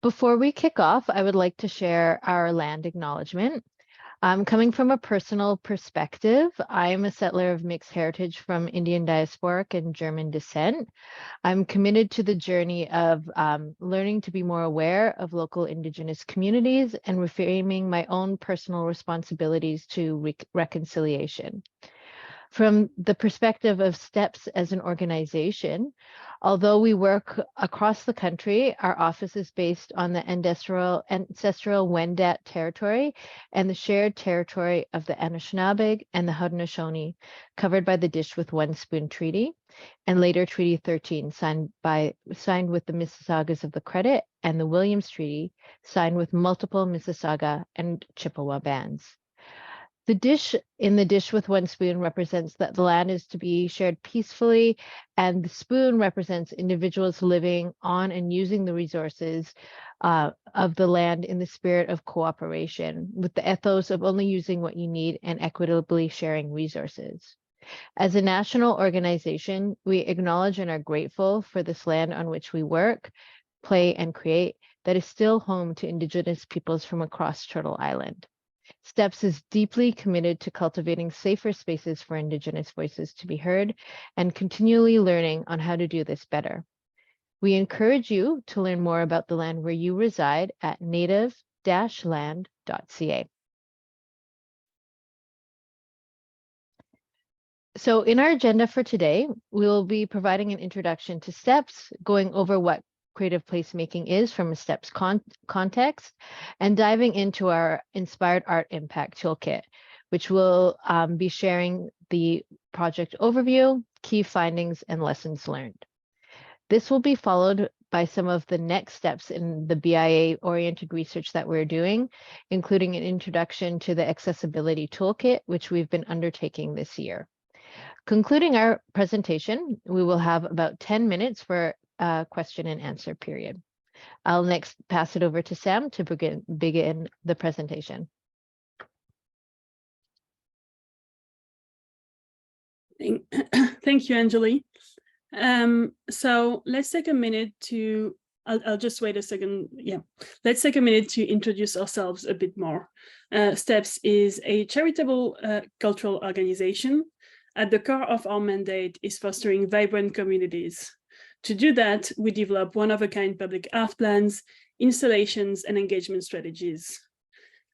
Before we kick off, I would like to share our land acknowledgement. Coming from a personal perspective, I am a settler of mixed heritage from Indian diasporic and German descent. I'm committed to the journey of learning to be more aware of local Indigenous communities and reframing my own personal responsibilities to reconciliation. From the perspective of STEPS as an organization, although we work across the country, our office is based on the ancestral Wendat territory and the shared territory of the Anishinaabe and the Haudenosaunee, covered by the Dish with One Spoon Treaty, and later Treaty 13, signed with the Mississaugas of the Credit, and the Williams Treaty, signed with multiple Mississauga and Chippewa bands. The dish with one spoon represents that the land is to be shared peacefully, and the spoon represents individuals living on and using the resources of the land in the spirit of cooperation, with the ethos of only using what you need and equitably sharing resources. As a national organization, we acknowledge and are grateful for this land on which we work, play, and create that is still home to Indigenous peoples from across Turtle Island. STEPS is deeply committed to cultivating safer spaces for Indigenous voices to be heard and continually learning on how to do this better. We encourage you to learn more about the land where you reside at native-land.ca. So in our agenda for today, we will be providing an introduction to STEPS, going over what creative placemaking is from a STEPS context, and diving into our Inspired Art Impact Toolkit, which will be sharing the project overview, key findings, and lessons learned. This will be followed by some of the next steps in the BIA-oriented research that we're doing, including an introduction to the Accessibility Toolkit, which we've been undertaking this year. Concluding our presentation, we will have about 10 minutes for question and answer period. I'll next pass it over to Sam to begin the presentation. Thank you, Anjali. So let's take a minute to, I'll just wait a second. Yeah, let's take a minute to introduce ourselves a bit more. STEPS is a charitable cultural organization. At the core of our mandate is fostering vibrant communities. To do that, we develop one-of-a-kind public art plans, installations, and engagement strategies.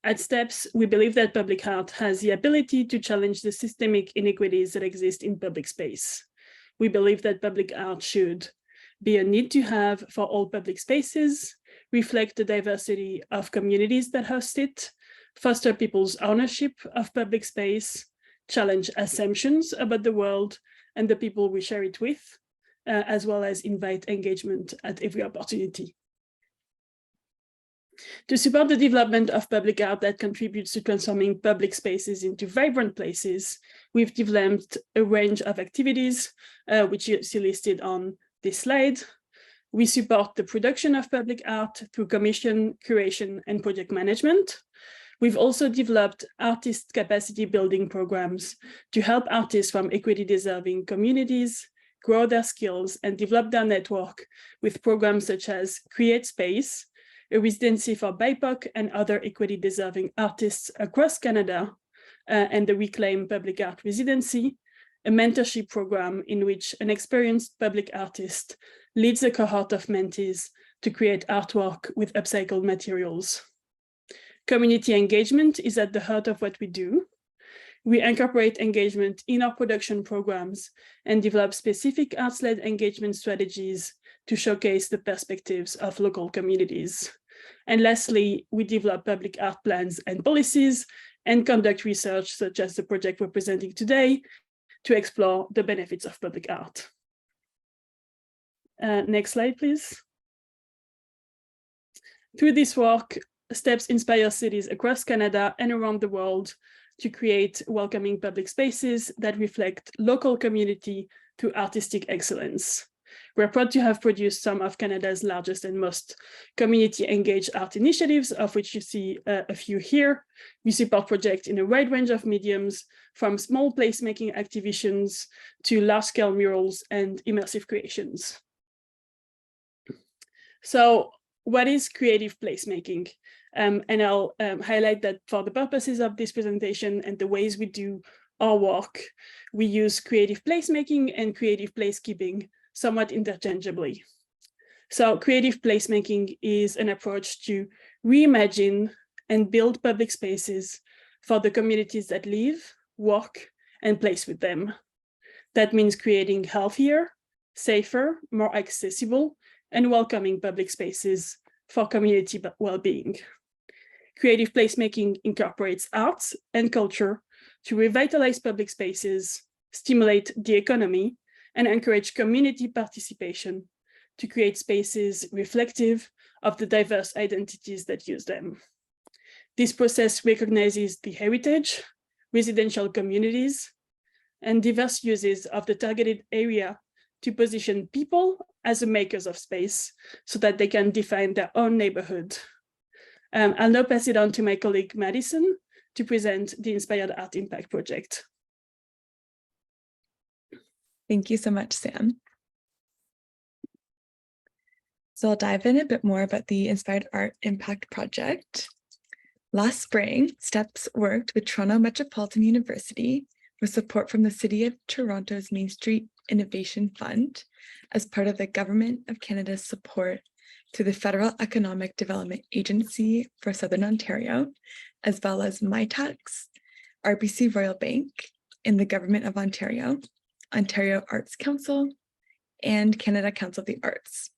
At STEPS, we believe that public art has the ability to challenge the systemic inequities that exist in public space. We believe that public art should be a need to have for all public spaces, reflect the diversity of communities that host it, foster people's ownership of public space, challenge assumptions about the world and the people we share it with, as well as invite engagement at every opportunity. To support the development of public art that contributes to transforming public spaces into vibrant places, we've developed a range of activities, which you see listed on this slide. We support the production of public art through commission, curation, and project management. We've also developed artist capacity building programs to help artists from equity-deserving communities grow their skills and develop their network with programs such as Create Space, a residency for BIPOC and other equity-deserving artists across Canada, and the Reclaim Public Art Residency, a mentorship program in which an experienced public artist leads a cohort of mentees to create artwork with upcycled materials. Community engagement is at the heart of what we do. We incorporate engagement in our production programs and develop specific arts-led engagement strategies to showcase the perspectives of local communities. And lastly, we develop public art plans and policies and conduct research, such as the project we're presenting today, to explore the benefits of public art. Next slide, please. Through this work, STEPS inspire cities across Canada and around the world to create welcoming public spaces that reflect local community through artistic excellence. We're proud to have produced some of Canada's largest and most community-engaged art initiatives, of which you see a few here. We support projects in a wide range of mediums, from small placemaking activations to large-scale murals and immersive creations. So what is creative placemaking? And I'll highlight that for the purposes of this presentation and the ways we do our work, we use creative placemaking and creative placekeeping somewhat interchangeably. So creative placemaking is an approach to reimagine and build public spaces for the communities that live, work, and place with them. That means creating healthier, safer, more accessible, and welcoming public spaces for community well-being. Creative placemaking incorporates arts and culture to revitalize public spaces, stimulate the economy, and encourage community participation to create spaces reflective of the diverse identities that use them. This process recognizes the heritage, residential communities, and diverse uses of the targeted area to position people as the makers of space so that they can define their own neighborhood. I'll now pass it on to my colleague Madison to present the Inspired Art Impact Project. Thank you so much, Sam. So I'll dive in a bit more about the Inspired Art Impact Project. Last spring, STEPS worked with Toronto Metropolitan University with support from the City of Toronto's Main Street Innovation Fund as part of the Government of Canada's support to the Federal Economic Development Agency for Southern Ontario, as well as MITACS, RBC Royal Bank, and the Government of Ontario, Ontario Arts Council, and Canada Council of the Arts.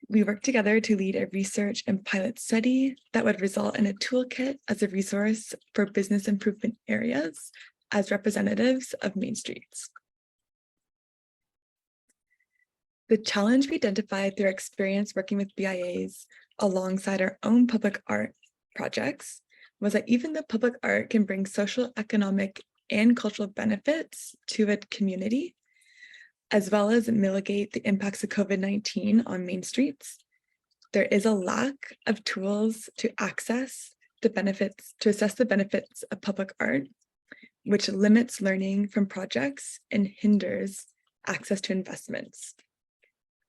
We worked together to lead a research and pilot study that would result in a toolkit as a resource for business improvement areas as representatives of Main Streets. The challenge we identified through our experience working with BIAs alongside our own public art projects was that even though public art can bring social, economic, and cultural benefits to a community, as well as mitigate the impacts of COVID-19 on Main Streets, there is a lack of tools to assess the benefits of public art, which limits learning from projects and hinders access to investments.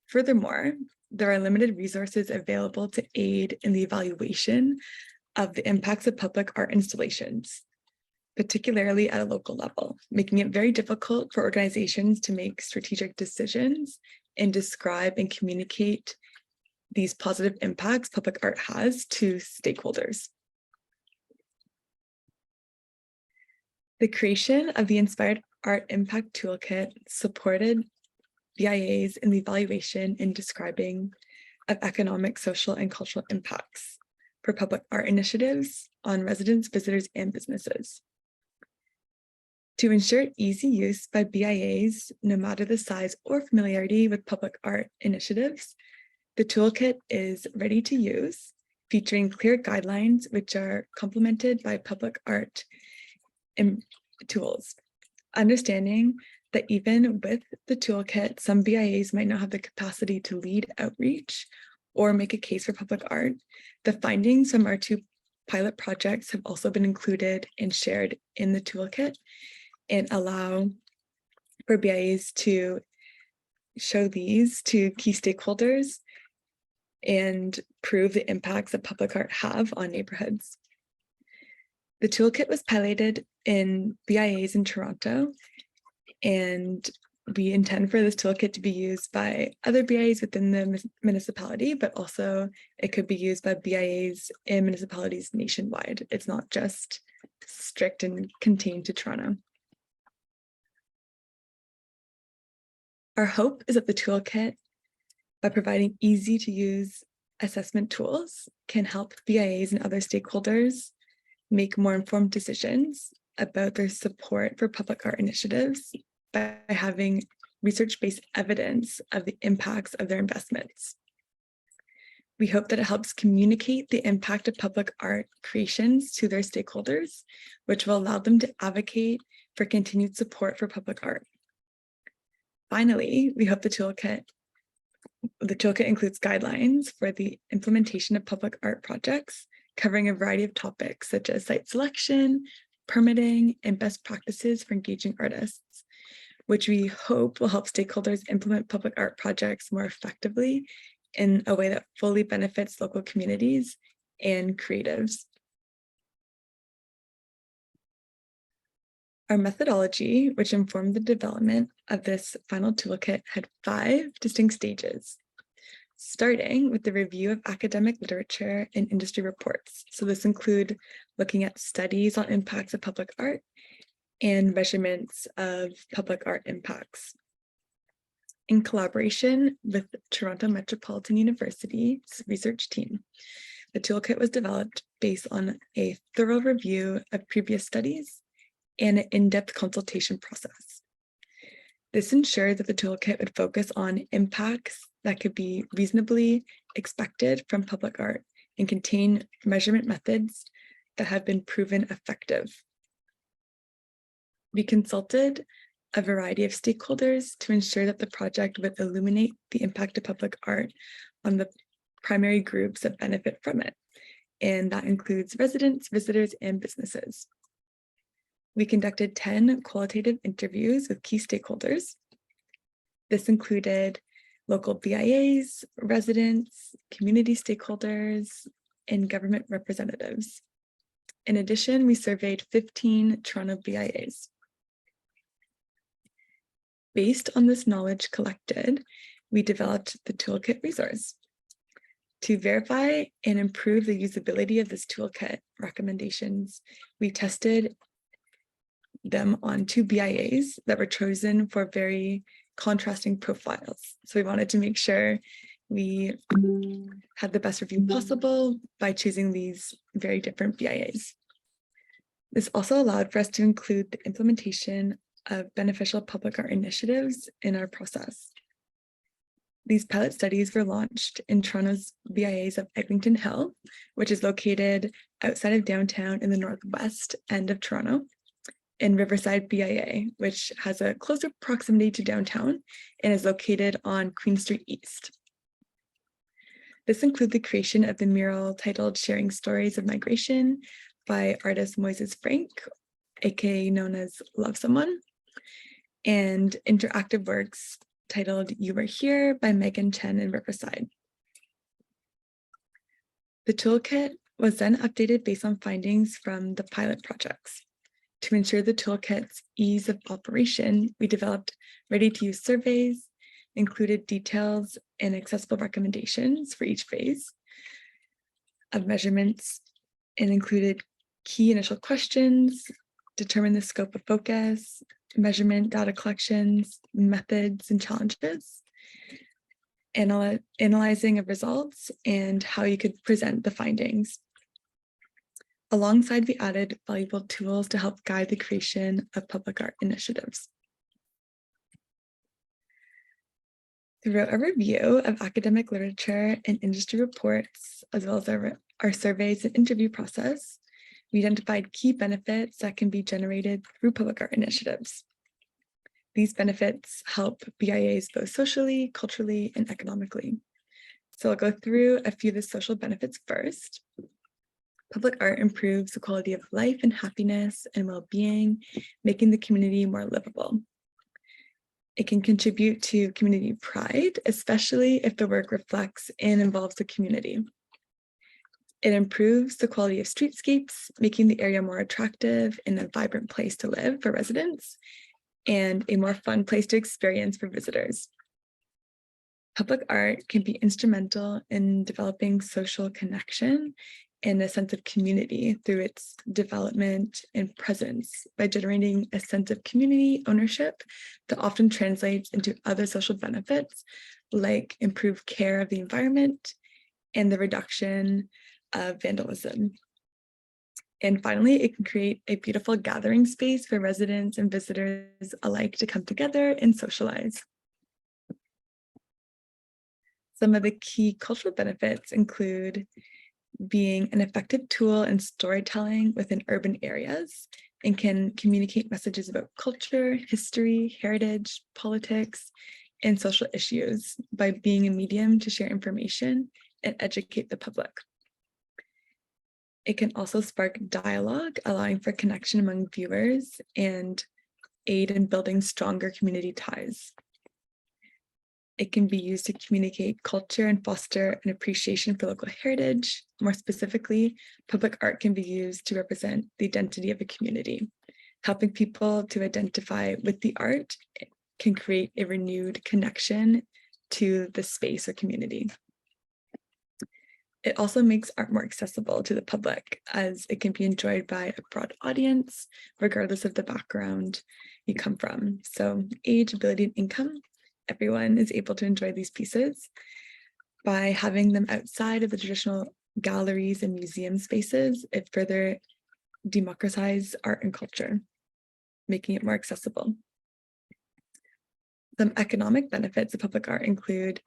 Furthermore, there are limited resources available to aid in the evaluation of the impacts of public art installations, particularly at a local level, making it very difficult for organizations to make strategic decisions and describe and communicate these positive impacts public art has to stakeholders. The creation of the Inspired Art Impact Toolkit supported BIAs in the evaluation and describing of economic, social, and cultural impacts for public art initiatives on residents, visitors, and businesses. To ensure easy use by BIAs, no matter the size or familiarity with public art initiatives, the toolkit is ready to use, featuring clear guidelines which are complemented by public art tools. Understanding that even with the toolkit, some BIAs might not have the capacity to lead outreach or make a case for public art, the findings from our two pilot projects have also been included and shared in the toolkit and allow for BIAs to show these to key stakeholders and prove the impacts that public art have on neighborhoods. The toolkit was piloted in BIAs in Toronto, and we intend for this toolkit to be used by other BIAs within the municipality, but also it could be used by BIAs in municipalities nationwide. It's not just strict and contained to Toronto. Our hope is that the toolkit, by providing easy to use assessment tools, can help BIAs and other stakeholders make more informed decisions about their support for public art initiatives by having research-based evidence of the impacts of their investments. We hope that it helps communicate the impact of public art creations to their stakeholders, which will allow them to advocate for continued support for public art. Finally, we hope the toolkit includes guidelines for the implementation of public art projects, covering a variety of topics such as site selection, permitting, and best practices for engaging artists, which we hope will help stakeholders implement public art projects more effectively in a way that fully benefits local communities and creatives. Our methodology, which informed the development of this final toolkit, had 5 distinct stages, starting with the review of academic literature and industry reports. So this include looking at studies on impacts of public art and measurements of public art impacts. In collaboration with the Toronto Metropolitan University's research team, the toolkit was developed based on a thorough review of previous studies and an in-depth consultation process. This ensured that the toolkit would focus on impacts that could be reasonably expected from public art and contain measurement methods that have been proven effective. We consulted a variety of stakeholders to ensure that the project would illuminate the impact of public art on the primary groups that benefit from it, and that includes residents, visitors, and businesses. We conducted 10 qualitative interviews with key stakeholders. This included local BIAs, residents, community stakeholders, and government representatives. In addition, we surveyed 15 Toronto BIAs. Based on this knowledge collected, we developed the toolkit resource. To verify and improve the usability of this toolkit recommendations, we tested them on 2 BIAs that were chosen for very contrasting profiles. So we wanted to make sure we had the best review possible by choosing these very different BIAs. This also allowed for us to include the implementation of beneficial public art initiatives in our process. These pilot studies were launched in Toronto's BIAs of Eglinton Hill, which is located outside of downtown in the northwest end of Toronto, and Riverside BIA, which has a closer proximity to downtown and is located on Queen Street East. This includes the creation of the mural titled Sharing Stories of Migration by artist Moises Frank, aka known as Love Someone, and interactive works titled You Were Here by Megan Chen in Riverside. The toolkit was then updated based on findings from the pilot projects. To ensure the toolkit's ease of operation, we developed ready-to-use surveys, included details and accessible recommendations for each phase of measurements, and included key initial questions, determine the scope of focus, measurement data collections, methods and challenges, analyzing of results, and how you could present the findings. Alongside, we added valuable tools to help guide the creation of public art initiatives. Throughout a review of academic literature and industry reports, as well as our surveys and interview process, we identified key benefits that can be generated through public art initiatives. These benefits help BIAs both socially, culturally, and economically. So I'll go through a few of the social benefits first. Public art improves the quality of life and happiness and well-being, making the community more livable. It can contribute to community pride, especially if the work reflects and involves the community. It improves the quality of streetscapes, making the area more attractive and a vibrant place to live for residents, and a more fun place to experience for visitors. Public art can be instrumental in developing social connection and a sense of community through its development and presence by generating a sense of community ownership that often translates into other social benefits like improved care of the environment and the reduction of vandalism. And finally, it can create a beautiful gathering space for residents and visitors alike to come together and socialize. Some of the key cultural benefits include being an effective tool in storytelling within urban areas and can communicate messages about culture, history, heritage, politics, and social issues by being a medium to share information and educate the public. It can also spark dialogue, allowing for connection among viewers and aid in building stronger community ties. It can be used to communicate culture and foster an appreciation for local heritage. More specifically, public art can be used to represent the identity of a community. Helping people to identify with the art can create a renewed connection to the space or community. It also makes art more accessible to the public, as it can be enjoyed by a broad audience, regardless of the background you come from. So age, ability, and income, everyone is able to enjoy these pieces. By having them outside of the traditional galleries and museum spaces, it further democratizes art and culture, making it more accessible. Some economic benefits of public art include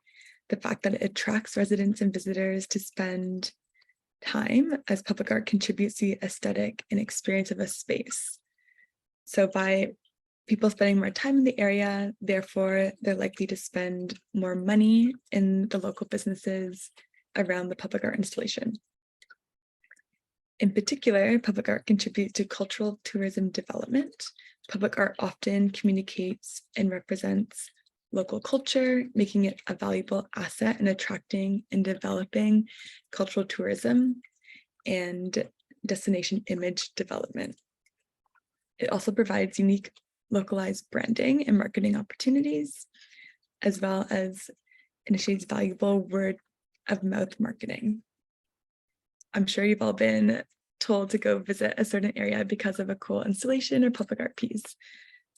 the fact that it attracts residents and visitors to spend time, as public art contributes to the aesthetic and experience of a space. So by people spending more time in the area, therefore, they're likely to spend more money in the local businesses around the public art installation. In particular, public art contributes to cultural tourism development. Public art often communicates and represents local culture, making it a valuable asset in attracting and developing cultural tourism and destination image development. It also provides unique localized branding and marketing opportunities, as well as initiates valuable word of mouth marketing. I'm sure you've all been told to go visit a certain area because of a cool installation or public art piece.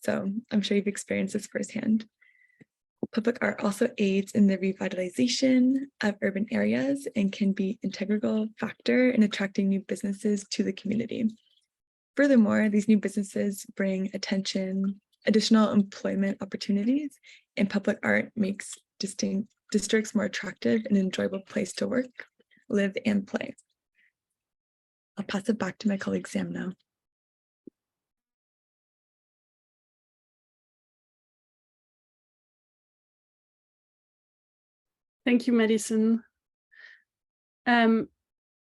So I'm sure you've experienced this firsthand. Public art also aids in the revitalization of urban areas and can be an integral factor in attracting new businesses to the community. Furthermore, these new businesses bring additional employment opportunities, and public art makes districts more attractive and enjoyable place to work, live, and play. I'll pass it back to my colleague Sam now. Thank you, Madison.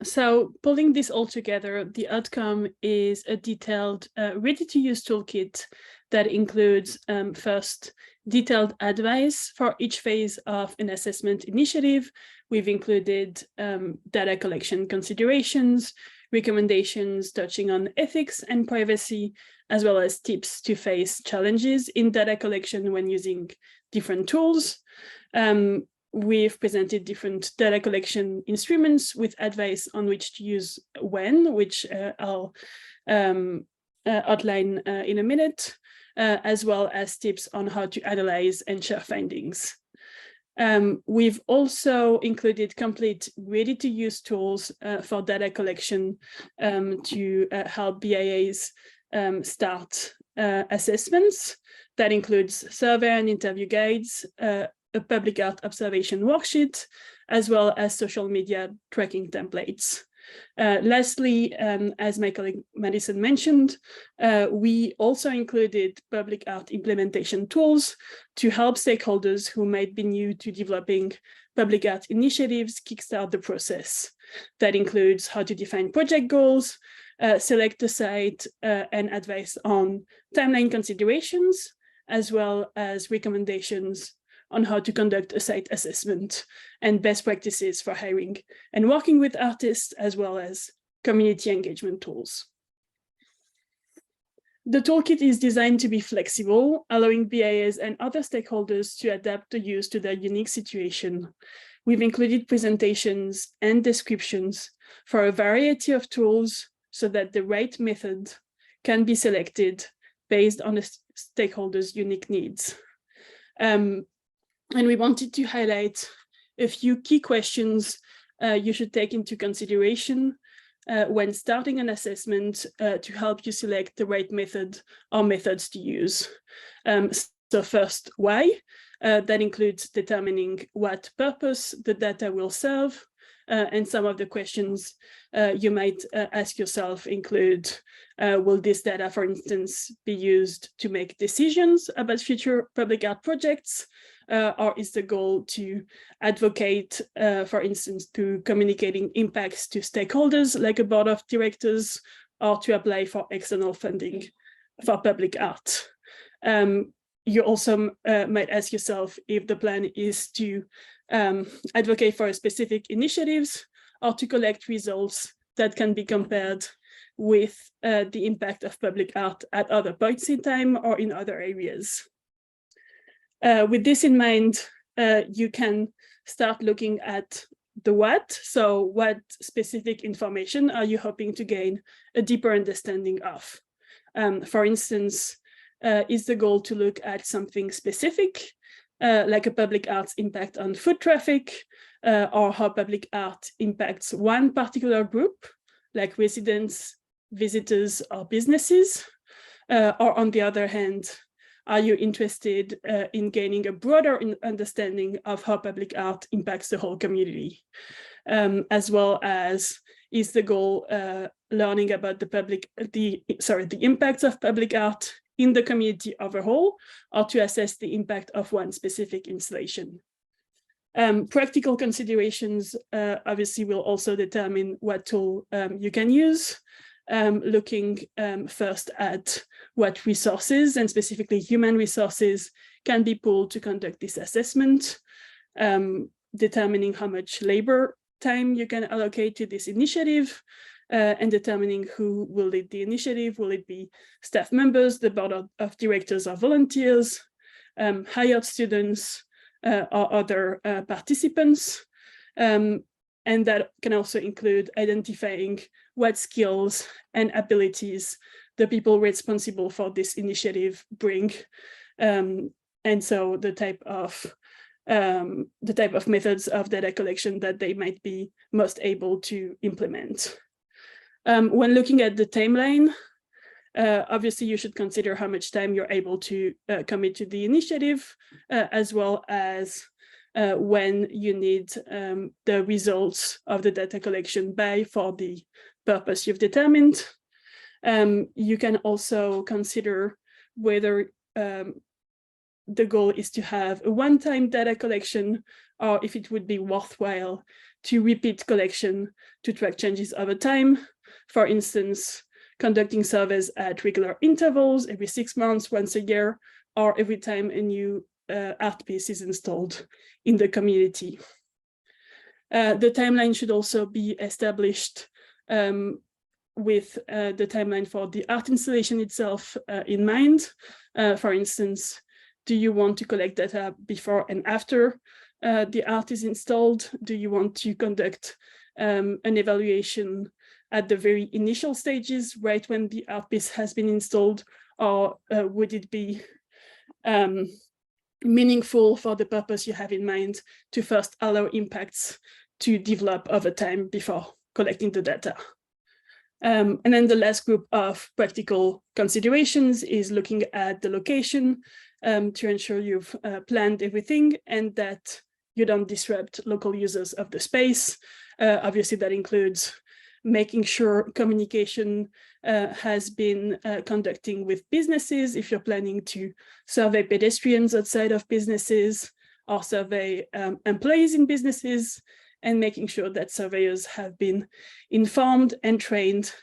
So pulling this all together, the outcome is a detailed, ready-to-use toolkit that includes, first, detailed advice for each phase of an assessment initiative. We've included data collection considerations, recommendations touching on ethics and privacy, as well as tips to face challenges in data collection when using different tools. We've presented different data collection instruments with advice on which to use when, which I'll outline in a minute, as well as tips on how to analyze and share findings. We've also included complete ready-to-use tools for data collection to help BIAs start assessments. That includes survey and interview guides, a public art observation worksheet, as well as social media tracking templates. Lastly, as my colleague Madison mentioned, we also included public art implementation tools to help stakeholders who might be new to developing public art initiatives kickstart the process. That includes how to define project goals, select the site, and advice on timeline considerations, as well as recommendations on how to conduct a site assessment and best practices for hiring and working with artists, as well as community engagement tools. The toolkit is designed to be flexible, allowing BIAs and other stakeholders to adapt the use to their unique situation. We've included presentations and descriptions for a variety of tools so that the right method can be selected based on the stakeholders' unique needs. And we wanted to highlight a few key questions you should take into consideration when starting an assessment to help you select the right method or methods to use. So first, why? That includes determining what purpose the data will serve. And some of the questions you might ask yourself include, will this data, for instance, be used to make decisions about future public art projects? Or is the goal to advocate, for instance, to communicating impacts to stakeholders like a board of directors, or to apply for external funding for public art? you also might ask yourself if the plan is to advocate for specific initiatives or to collect results that can be compared with the impact of public art at other points in time or in other areas. With this in mind, you can start looking at the what. So what specific information are you hoping to gain a deeper understanding of? For instance, is the goal to look at something specific, like a public art's impact on foot traffic, or how public art impacts one particular group, like residents, visitors, or businesses? Or on the other hand, are you interested in gaining a broader understanding of how public art impacts the whole community, as well as is the goal learning about the impacts of public art in the community overall, or to assess the impact of one specific installation? Practical considerations obviously will also determine what tool you can use. Looking first at what resources, and specifically human resources, can be pulled to conduct this assessment, determining how much labor time you can allocate to this initiative, and determining who will lead the initiative. Will it be staff members, the board of directors or volunteers, hired students, or other participants? And that can also include identifying what skills and abilities the people responsible for this initiative bring, and so the type of methods of data collection that they might be most able to implement. When looking at the timeline, obviously you should consider how much time you're able to commit to the initiative, as well as when you need the results of the data collection by for the purpose you've determined. You can also consider whether the goal is to have a one-time data collection, or if it would be worthwhile to repeat collection to track changes over time. For instance, conducting surveys at regular intervals, every 6 months, once a year, or every time a new art piece is installed in the community. The timeline should also be established with the timeline for the art installation itself in mind. For instance, do you want to collect data before and after the art is installed? Do you want to conduct an evaluation at the very initial stages, right when the art piece has been installed? Or would it be meaningful for the purpose you have in mind to first allow impacts to develop over time before collecting the data? And then the last group of practical considerations is looking at the location to ensure you've planned everything and that you don't disrupt local users of the space. Obviously, that includes making sure communication has been conducting with businesses if you're planning to survey pedestrians outside of businesses or survey employees in businesses, and making sure that surveyors have been informed and trained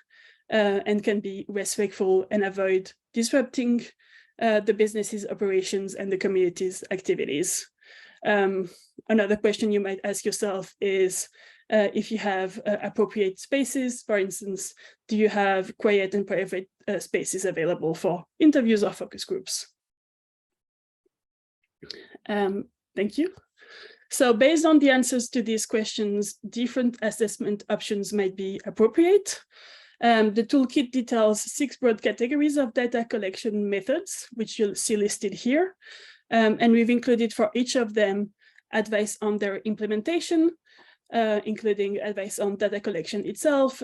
and can be respectful and avoid disrupting the business's operations and the community's activities. Another question you might ask yourself is if you have appropriate spaces. For instance, do you have quiet and private spaces available for interviews or focus groups? Thank you. So based on the answers to these questions, different assessment options might be appropriate. The toolkit details 6 broad categories of data collection methods, which you'll see listed here. And we've included for each of them advice on their implementation, including advice on data collection itself,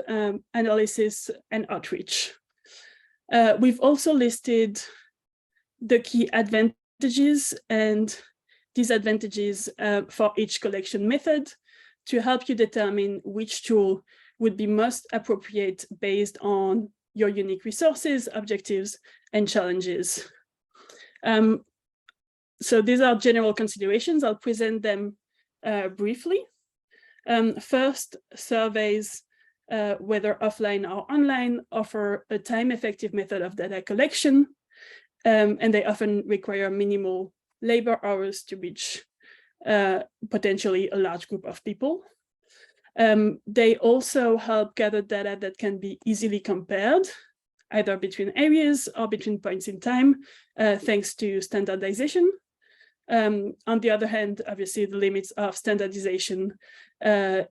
analysis, and outreach. We've also listed the key advantages and disadvantages for each collection method to help you determine which tool would be most appropriate based on your unique resources, objectives, and challenges. So these are general considerations. I'll present them briefly. First, surveys, whether offline or online, offer a time-effective method of data collection. and they often require minimal labor hours to reach potentially a large group of people. They also help gather data that can be easily compared, either between areas or between points in time, thanks to standardization. On the other hand, obviously, the limits of standardization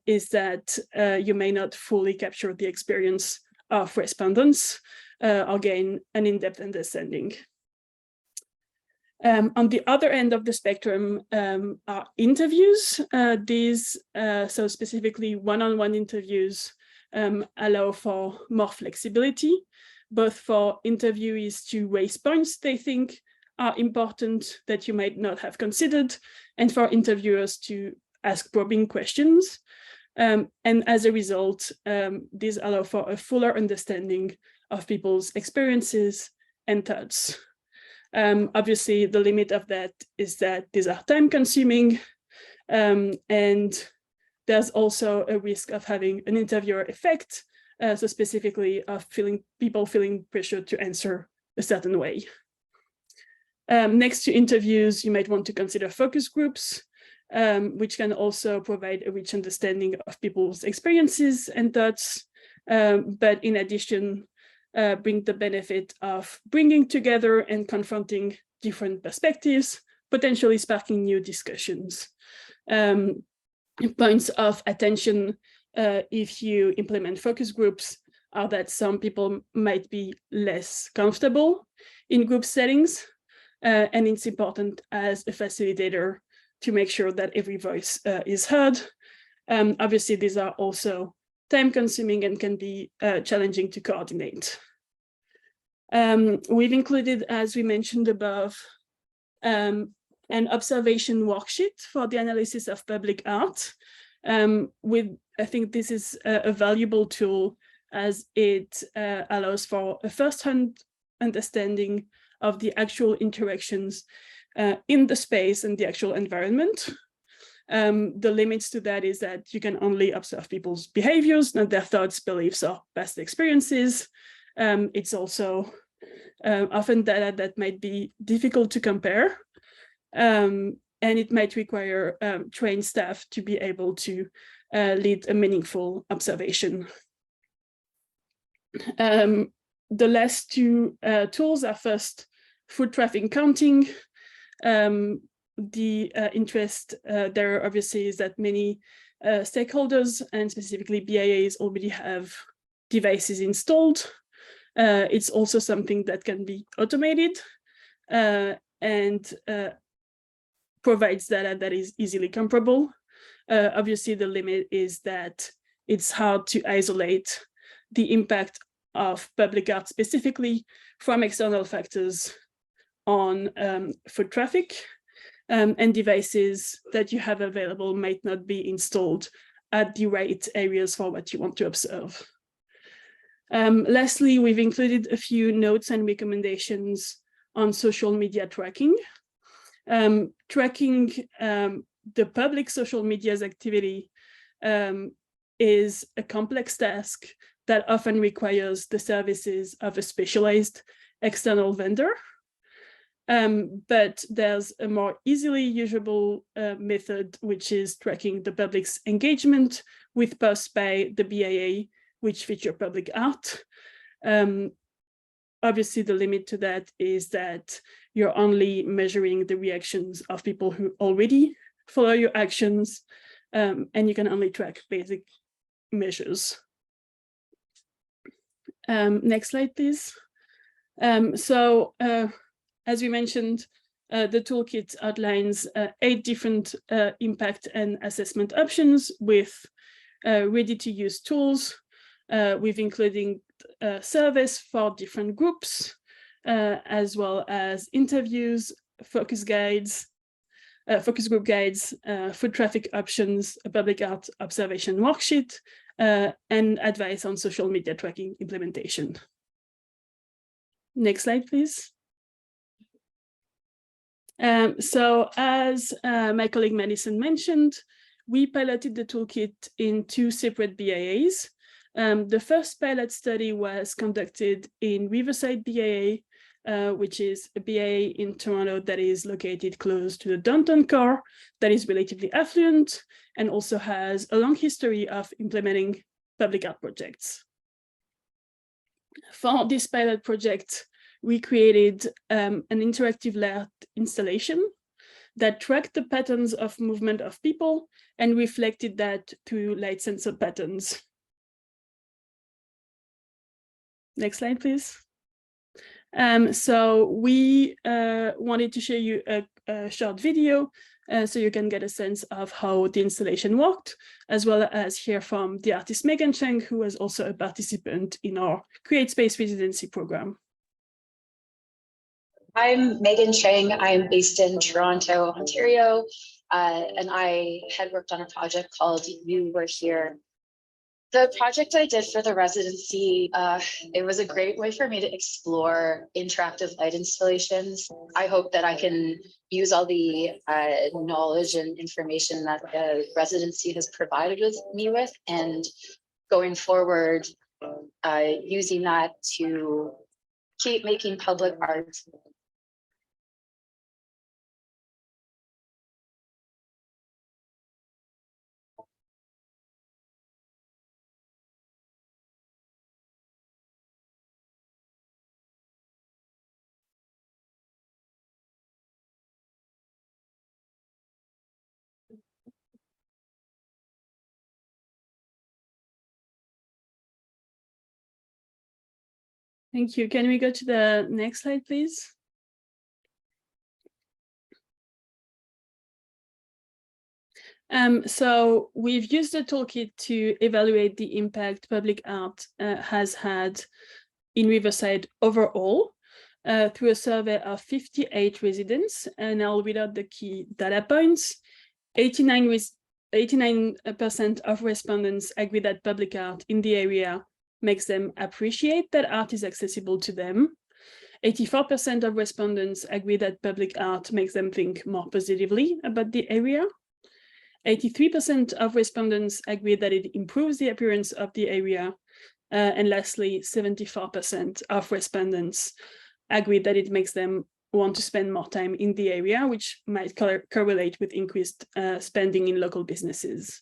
is that you may not fully capture the experience of respondents or gain an in-depth understanding. On the other end of the spectrum are interviews. These, so specifically one-on-one interviews, allow for more flexibility, both for interviewees to raise points they think are important that you might not have considered, and for interviewers to ask probing questions. And as a result, these allow for a fuller understanding of people's experiences and thoughts. Obviously, the limit of that is that these are time-consuming, and there's also a risk of having an interviewer effect, so specifically of people feeling pressure to answer a certain way. Next to interviews, you might want to consider focus groups, which can also provide a rich understanding of people's experiences and thoughts, but in addition, bring the benefit of bringing together and confronting different perspectives, potentially sparking new discussions. Points of attention if you implement focus groups are that some people might be less comfortable in group settings, and it's important as a facilitator to make sure that every voice is heard. Obviously, these are also time-consuming and can be challenging to coordinate. We've included, as we mentioned above, an observation worksheet for the analysis of public art. I think this is a valuable tool as it allows for a first-hand understanding of the actual interactions in the space and the actual environment. The limits to that is that you can only observe people's behaviors, not their thoughts, beliefs, or past experiences. It's also often data that might be difficult to compare, and it might require trained staff to be able to lead a meaningful observation. The last two tools are first foot traffic counting. The interest there obviously is that many stakeholders and specifically BIAs already have devices installed. It's also something that can be automated and provides data that is easily comparable. Obviously, the limit is that it's hard to isolate the impact of public art specifically from external factors on foot traffic, and devices that you have available might not be installed at the right areas for what you want to observe. Lastly, we've included a few notes and recommendations on social media tracking. Tracking the public social media's activity is a complex task that often requires the services of a specialized external vendor. But there's a more easily usable method, which is tracking the public's engagement with posts by the BIA, which feature public art. Obviously, the limit to that is that you're only measuring the reactions of people who already follow your actions, and you can only track basic measures. Next slide, please. As we mentioned, the toolkit outlines 8 different impact and assessment options with ready-to-use tools. We've included surveys for different groups, as well as interviews, focus group guides, foot traffic options, a public art observation worksheet, and advice on social media tracking implementation. Next slide, please. So as my colleague Madison mentioned, we piloted the toolkit in 2 separate BIAs. The first pilot study was conducted in Riverside BIA, which is a BA in Toronto that is located close to the downtown core, that is relatively affluent, and also has a long history of implementing public art projects. For this pilot project, we created an interactive layout installation that tracked the patterns of movement of people and reflected that through light sensor patterns. Next slide, please. So we wanted to show you a short video so you can get a sense of how the installation worked, as well as hear from the artist Megan Cheng, who was also a participant in our Create Space residency program. I'm Megan Cheng. I'm based in Toronto, Ontario, and I had worked on a project called You Were Here. The project I did for the residency, it was a great way for me to explore interactive light installations. I hope that I can use all the knowledge and information that the residency has provided me with, and going forward, using that to keep making public art. Thank you. Can we go to the next slide, please? So we've used the toolkit to evaluate the impact public art has had in Riverside overall through a survey of 58 residents, and I'll read out the key data points. 89% of respondents agree that public art in the area makes them appreciate that art is accessible to them. 84% of respondents agree that public art makes them think more positively about the area. 83% of respondents agree that it improves the appearance of the area. And lastly, 74% of respondents agree that it makes them want to spend more time in the area, which might correlate with increased spending in local businesses.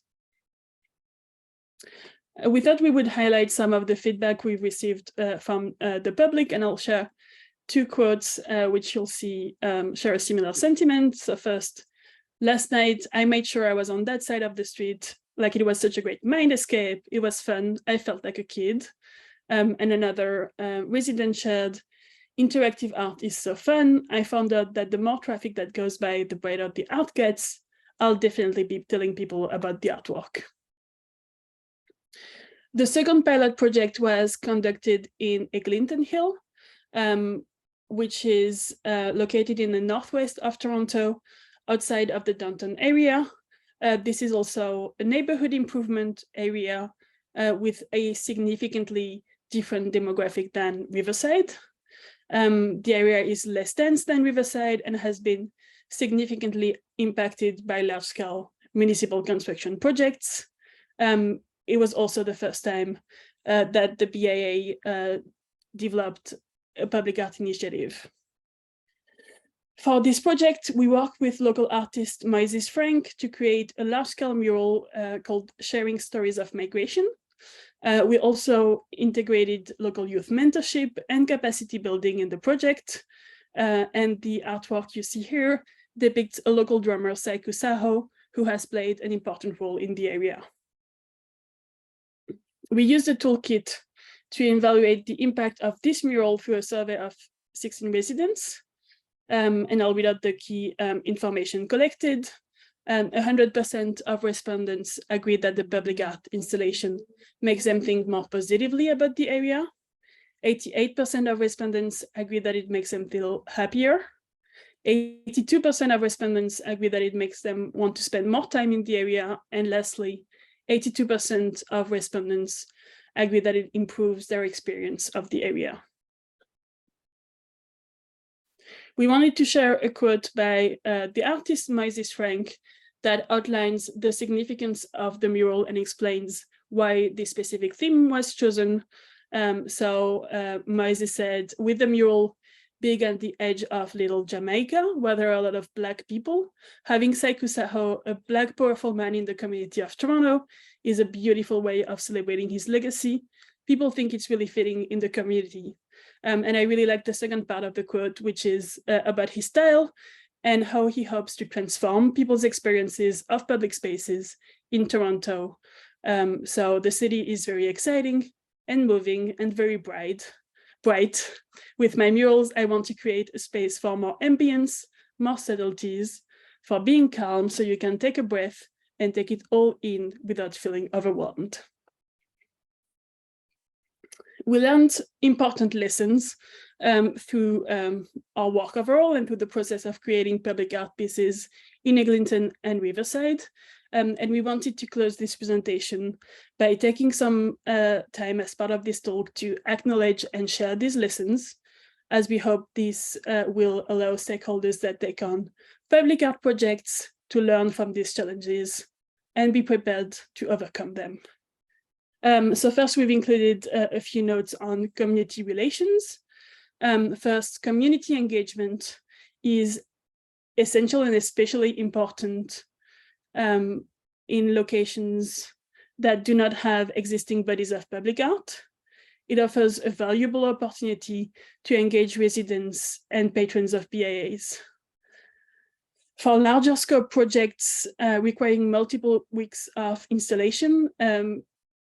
We thought we would highlight some of the feedback we've received from the public, and I'll share two quotes, which you'll see share a similar sentiment. So first, last night, I made sure I was on that side of the street, like it was such a great mind escape. It was fun. I felt like a kid. And another resident shared, interactive art is so fun. I found out that the more traffic that goes by, the brighter the art gets. I'll definitely be telling people about the artwork. The second pilot project was conducted in Eglinton Hill, which is located in the northwest of Toronto, outside of the downtown area. This is also a neighborhood improvement area with a significantly different demographic than Riverside. The area is less dense than Riverside and has been significantly impacted by large-scale municipal construction projects. It was also the first time that the BIA developed a public art initiative. For this project, we worked with local artist Moises Frank to create a large-scale mural called Sharing Stories of Migration. We also integrated local youth mentorship and capacity building in the project. And the artwork you see here depicts a local drummer, Saiku Saho, who has played an important role in the area. We used the toolkit to evaluate the impact of this mural through a survey of 16 residents. And I'll read out the key information collected. 100% of respondents agree that the public art installation makes them think more positively about the area. 88% of respondents agree that it makes them feel happier. 82% of respondents agree that it makes them want to spend more time in the area. And lastly, 82% of respondents agree that it improves their experience of the area. We wanted to share a quote by the artist Moises Frank that outlines the significance of the mural and explains why this specific theme was chosen. Moises said, with the mural, big at the edge of Little Jamaica, where there are a lot of Black people. Having Sekou Saho, a Black powerful man in the community of Toronto, is a beautiful way of celebrating his legacy. People think it's really fitting in the community. And I really like the second part of the quote, which is about his style and how he hopes to transform people's experiences of public spaces in Toronto. So the city is very exciting and moving and very bright. With my murals, I want to create a space for more ambience, more subtleties, for being calm so you can take a breath and take it all in without feeling overwhelmed. We learned important lessons through our work overall and through the process of creating public art pieces in Eglinton and Riverside. And we wanted to close this presentation by taking some time as part of this talk to acknowledge and share these lessons, as we hope this will allow stakeholders that take on public art projects to learn from these challenges and be prepared to overcome them. So first, we've included a few notes on community relations. First, community engagement is essential and especially important in locations that do not have existing bodies of public art. It offers a valuable opportunity to engage residents and patrons of BIAs. For larger scope projects requiring multiple weeks of installation,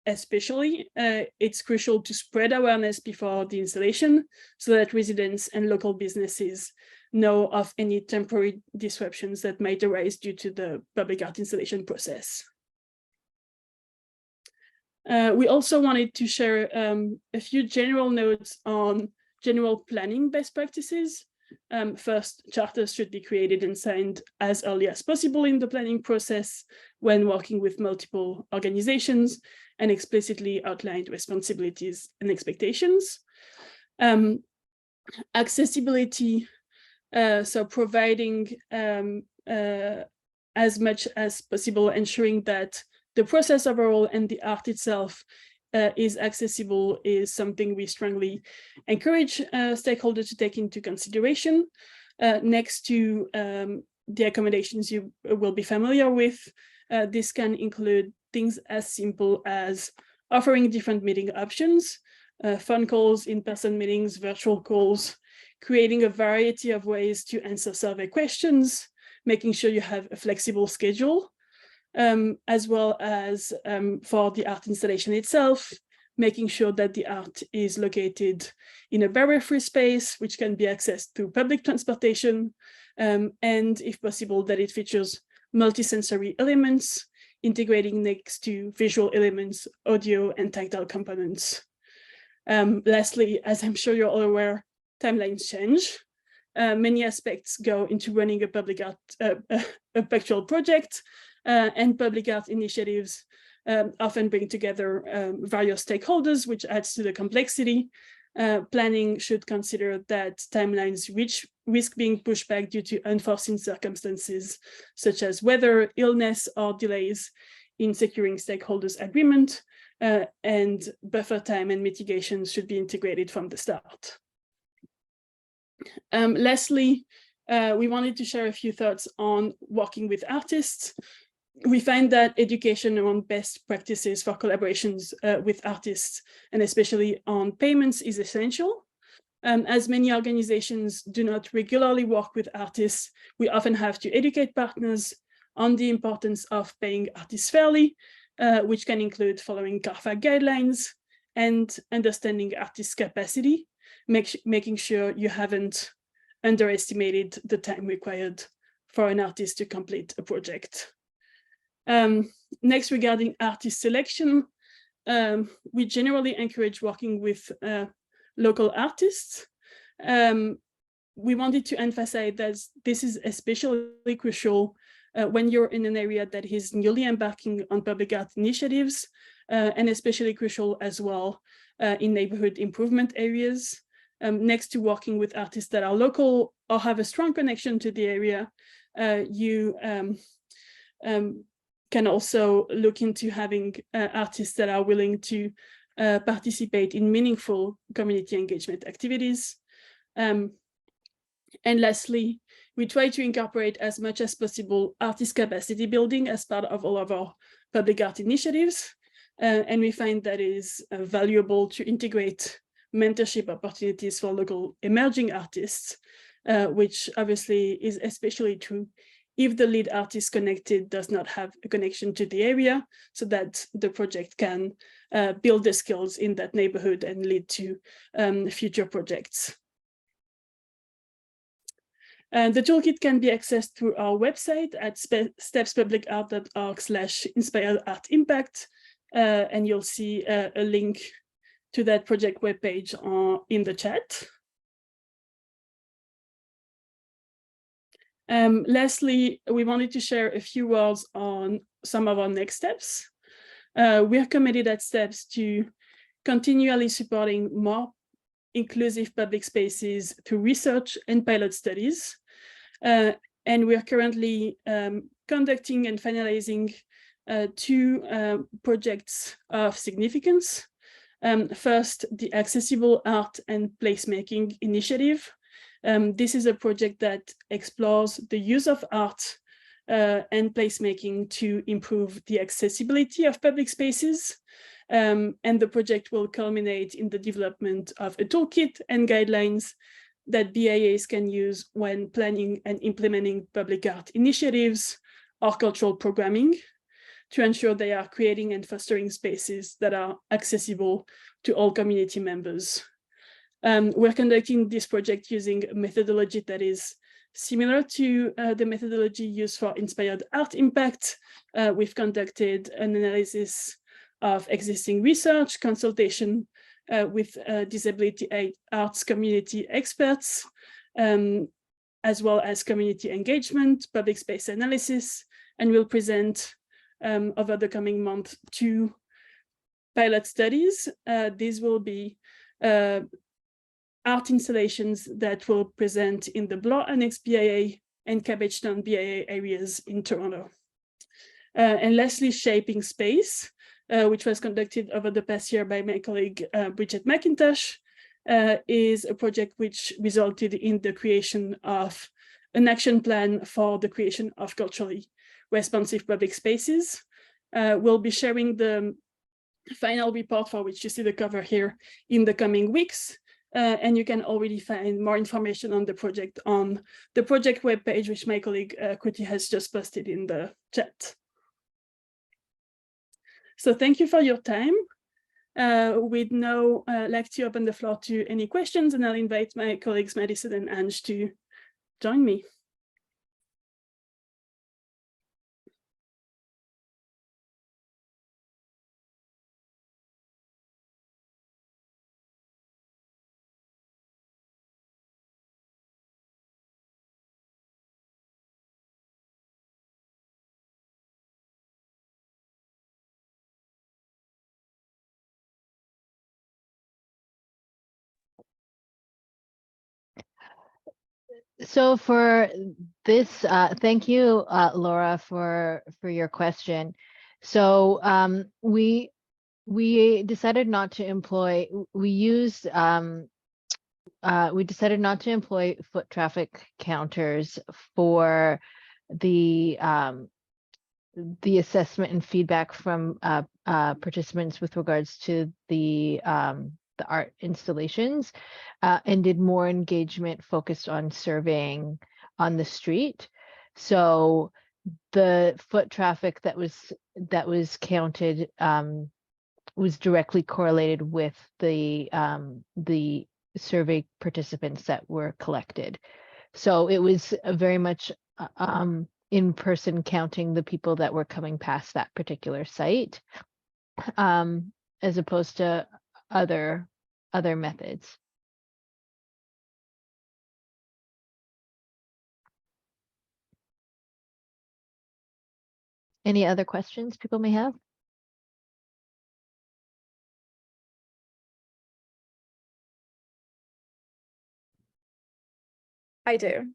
especially, it's crucial to spread awareness before the installation so that residents and local businesses know of any temporary disruptions that might arise due to the public art installation process. We also wanted to share a few general notes on general planning best practices. First, charters should be created and signed as early as possible in the planning process when working with multiple organizations and explicitly outlined responsibilities and expectations. Accessibility, so providing as much as possible, ensuring that the process overall and the art itself is accessible is something we strongly encourage stakeholders to take into consideration. Next to the accommodations you will be familiar with, this can include things as simple as offering different meeting options, phone calls, in-person meetings, virtual calls, creating a variety of ways to answer survey questions, making sure you have a flexible schedule, as well as for the art installation itself, making sure that the art is located in a barrier-free space, which can be accessed through public transportation, and if possible, that it features multisensory elements, integrating next to visual elements, audio, and tactile components. Lastly, as I'm sure you're all aware, timelines change. Many aspects go into running a public art, a pictorial project, and public art initiatives often bring together various stakeholders, which adds to the complexity. Planning should consider that timelines risk being pushed back due to unforeseen circumstances, such as weather, illness, or delays in securing stakeholders' agreement, and buffer time and mitigations should be integrated from the start. Lastly, we wanted to share a few thoughts on working with artists. We find that education around best practices for collaborations with artists, and especially on payments, is essential. As many organizations do not regularly work with artists, we often have to educate partners on the importance of paying artists fairly, which can include following CARFAC guidelines and understanding artists' capacity, making sure you haven't underestimated the time required for an artist to complete a project. Next, regarding artist selection, we generally encourage working with local artists. We wanted to emphasize that this is especially crucial when you're in an area that is newly embarking on public art initiatives, and especially crucial as well in neighborhood improvement areas. Next to working with artists that are local or have a strong connection to the area, you can also look into having artists that are willing to participate in meaningful community engagement activities. And lastly, we try to incorporate as much as possible artist capacity building as part of all of our public art initiatives. And we find that it is valuable to integrate mentorship opportunities for local emerging artists, which obviously is especially true if the lead artist connected does not have a connection to the area, so that the project can build the skills in that neighborhood and lead to future projects. The toolkit can be accessed through our website at stepspublicart.org/inspired art impact, and you'll see a link to that project webpage in the chat. Lastly, we wanted to share a few words on some of our next steps. We are committed at STEPS to continually supporting more inclusive public spaces through research and pilot studies. And we are currently conducting and finalizing two projects of significance. First, the Accessible Art and Placemaking Initiative. This is a project that explores the use of art and placemaking to improve the accessibility of public spaces. And the project will culminate in the development of a toolkit and guidelines that BIAs can use when planning and implementing public art initiatives or cultural programming to ensure they are creating and fostering spaces that are accessible to all community members. We're conducting this project using a methodology that is similar to the methodology used for Inspired Art Impact. We've conducted an analysis of existing research, consultation with disability arts community experts, as well as community engagement, public space analysis, and we'll present over the coming month 2 pilot studies. These will be art installations that will present in the Bloor Annex BIA and Cabbagetown BIA areas in Toronto. And lastly, Shaping Space, which was conducted over the past year by my colleague Bridget McIntosh, is a project which resulted in the creation of an action plan for the creation of culturally responsive public spaces. We'll be sharing the final report, for which you see the cover here, in the coming weeks. And you can already find more information on the project on the project webpage, which my colleague Kruti has just posted in the chat. So thank you for your time. We'd now like to open the floor to any questions, and I'll invite my colleagues Madison and Ange to join me. So for this, thank you, Laura, for your question. So we decided not to employ. We decided not to employ foot traffic counters for the assessment and feedback from participants with regards to the art installations, and did more engagement focused on surveying on the street. So the foot traffic that was counted was directly correlated with the survey participants that were collected. So it was very much in person counting the people that were coming past that particular site, as opposed to other methods. Any other questions people may have? I do.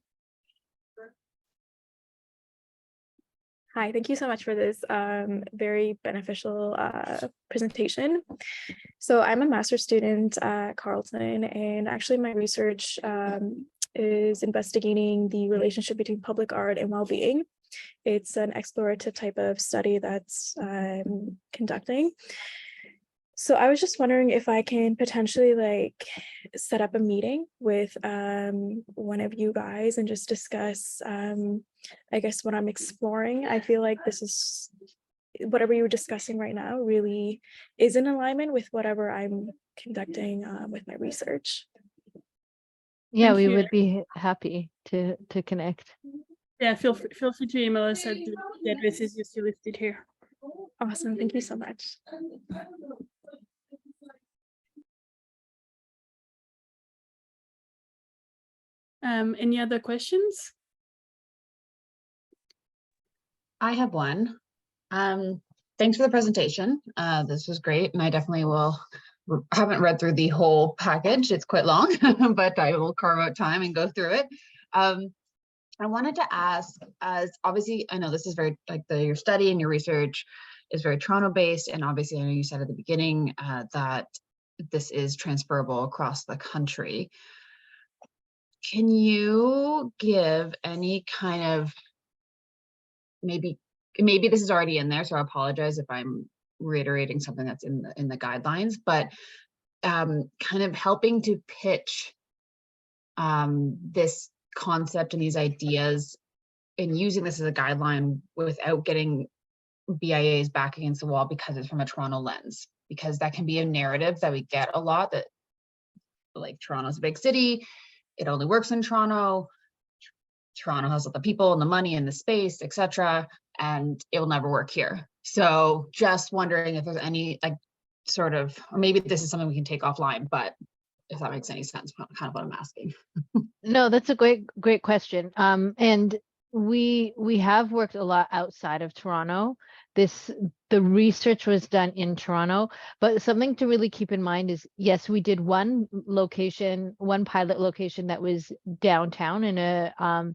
Hi, thank you so much for this very beneficial presentation. So I'm a master's student at Carleton, and actually my research is investigating the relationship between public art and well-being. It's an explorative type of study that's conducting. So I was just wondering if I can potentially like set up a meeting with one of you guys and just discuss, I guess, what I'm exploring. I feel like this is whatever you were discussing right now really is in alignment with whatever I'm conducting with my research. Yeah, Thank we you. would be happy to connect. Yeah, feel free to email us at the addresses you see listed here. Awesome. Thank you so much. Any other questions? I have one. Thanks for the presentation. This was great, and I definitely will. Haven't read through the whole package. It's quite long, but I will carve out time and go through it. I wanted to ask, as obviously I know this is very like your study and your research is very Toronto based, and obviously I know you said at the beginning that this is transferable across the country. Can you give any kind of maybe this is already in there, so I apologize if I'm reiterating something that's in the guidelines, but kind of helping to pitch this concept and these ideas and using this as a guideline without getting BIAs back against the wall because it's from a Toronto lens, because that can be a narrative that we get a lot, that like Toronto's a big city, it only works in Toronto, Toronto has all the people and the money and the space, etc., and it will never work here. So just wondering if there's any like sort of, or maybe this is something we can take offline, but if that makes any sense, kind of what I'm asking. No, that's a great question. And we have worked a lot outside of Toronto. The research was done in Toronto, but something to really keep in mind is, yes, we did one pilot location that was downtown in a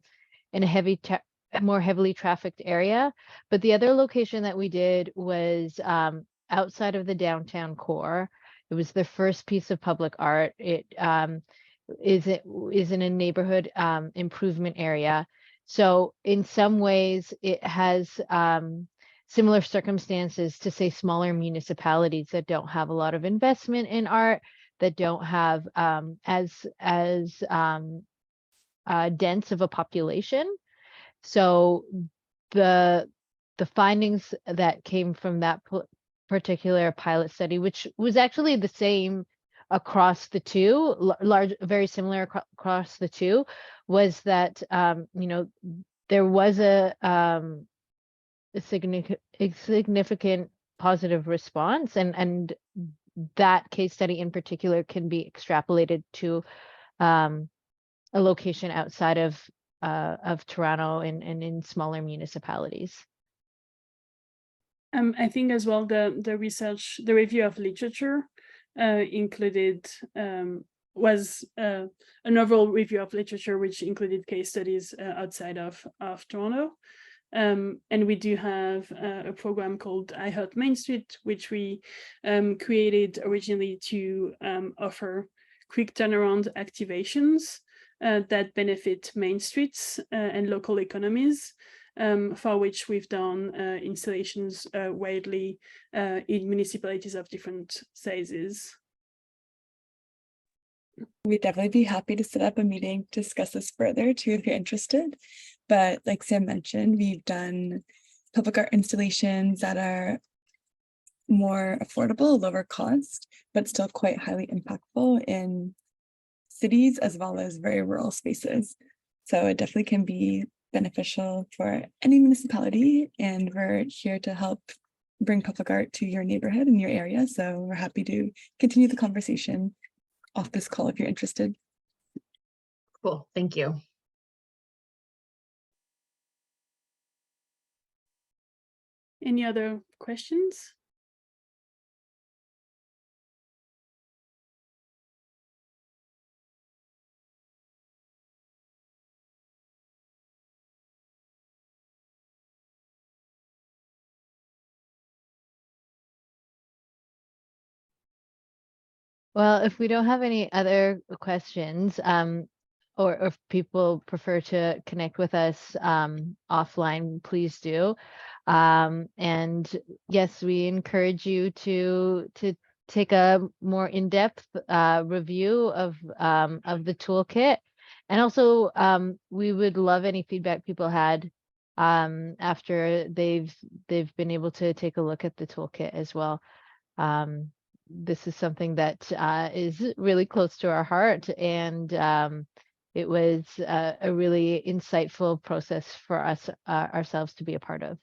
more heavily trafficked area, but the other location that we did was outside of the downtown core. It was the first piece of public art. It is in a neighborhood improvement area. So in some ways it has similar circumstances to, say, smaller municipalities that don't have a lot of investment in art, that don't have as dense of a population. So the findings that came from that particular pilot study, which was actually the same across the two, very similar across the two, was that there was a significant positive response, and that case study in particular can be extrapolated to a location outside of Toronto and in smaller municipalities. I think as well the research, the review of literature included was an overall review of literature which included case studies outside of Toronto. And we do have a program called I Heart Main Street, which we created originally to offer quick turnaround activations that benefit main streets and local economies, for which we've done installations widely in municipalities of different sizes. We'd definitely be happy to set up a meeting to discuss this further too, if you're interested. But like Sam mentioned, we've done public art installations that are more affordable, lower cost, but still quite highly impactful in cities as well as very rural spaces. So it definitely can be beneficial for any municipality, and we're here to help bring public art to your neighborhood and your area. So we're happy to continue the conversation off this call if you're interested. Cool, thank you. Any other questions? Well, if we don't have any other questions, or if people prefer to connect with us offline, please do. And yes, we encourage you to take a more in-depth review of the toolkit. And also, we would love any feedback people had after they've been able to take a look at the toolkit as well. This is something that is really close to our heart, and it was a really insightful process for us ourselves to be a part of.